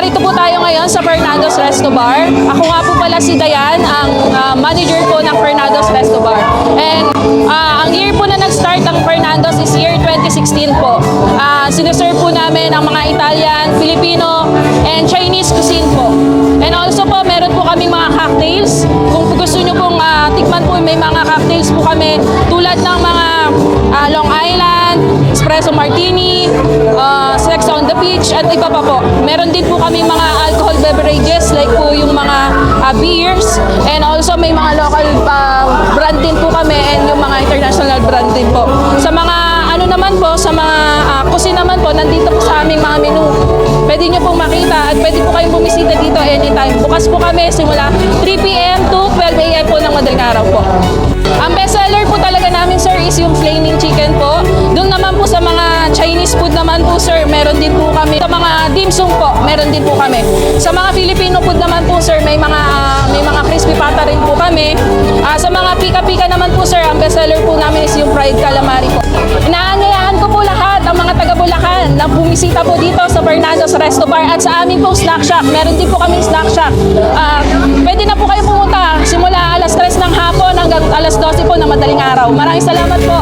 narito po tayo ngayon sa Fernando's Resto Bar. Ako nga po pala si Dayan, ang manager po ng Fernando's Resto Bar. And ang year po na nag-start ang Fernando's is year 2016 po. Sineserve po namin ang mga Italian, Filipino, and Chinese cuisine po. And also po, meron po kaming mga cocktails. Kung gusto nyo pong tikman po, may mga cocktails po kami tulad ng mga Long Island, Espresso Martini, Sex on the Beach, at iba pa po. Meron din po kami mga alcohol beverages like po yung mga beers, and also may mga local brand din po kami and yung mga international brand din po. Sa mga ano naman po, sa mga cuisine naman po, nandito po sa aming mga menu. Pwede nyo pong makita at pwede po kayong bumisita dito anytime. Bukas po kami simula 3 p.m. to 12 a.m. po ng madaling araw po. Ang bestseller po talaga namin, sir, is yung flaming chicken po. Doon naman po sa mga Chinese food naman po, sir, meron din po kami. Sa mga dim sum po, meron din po kami. Sa mga Filipino food naman po, sir, may mga crispy pata rin po kami. Sa mga pika-pika naman po, sir, ang bestseller po namin is yung fried calamari po. Inaanyayahan ko po lahat ang mga taga Bulacan na bumisita po dito sa Fernando's Resto Bar at sa aming pong snack shack. Meron din po kami snack shack. Pwede na po kayo pumunta simula alas 3 ng hapon hanggang alas 12 po ng madaling araw. Maraming salamat po.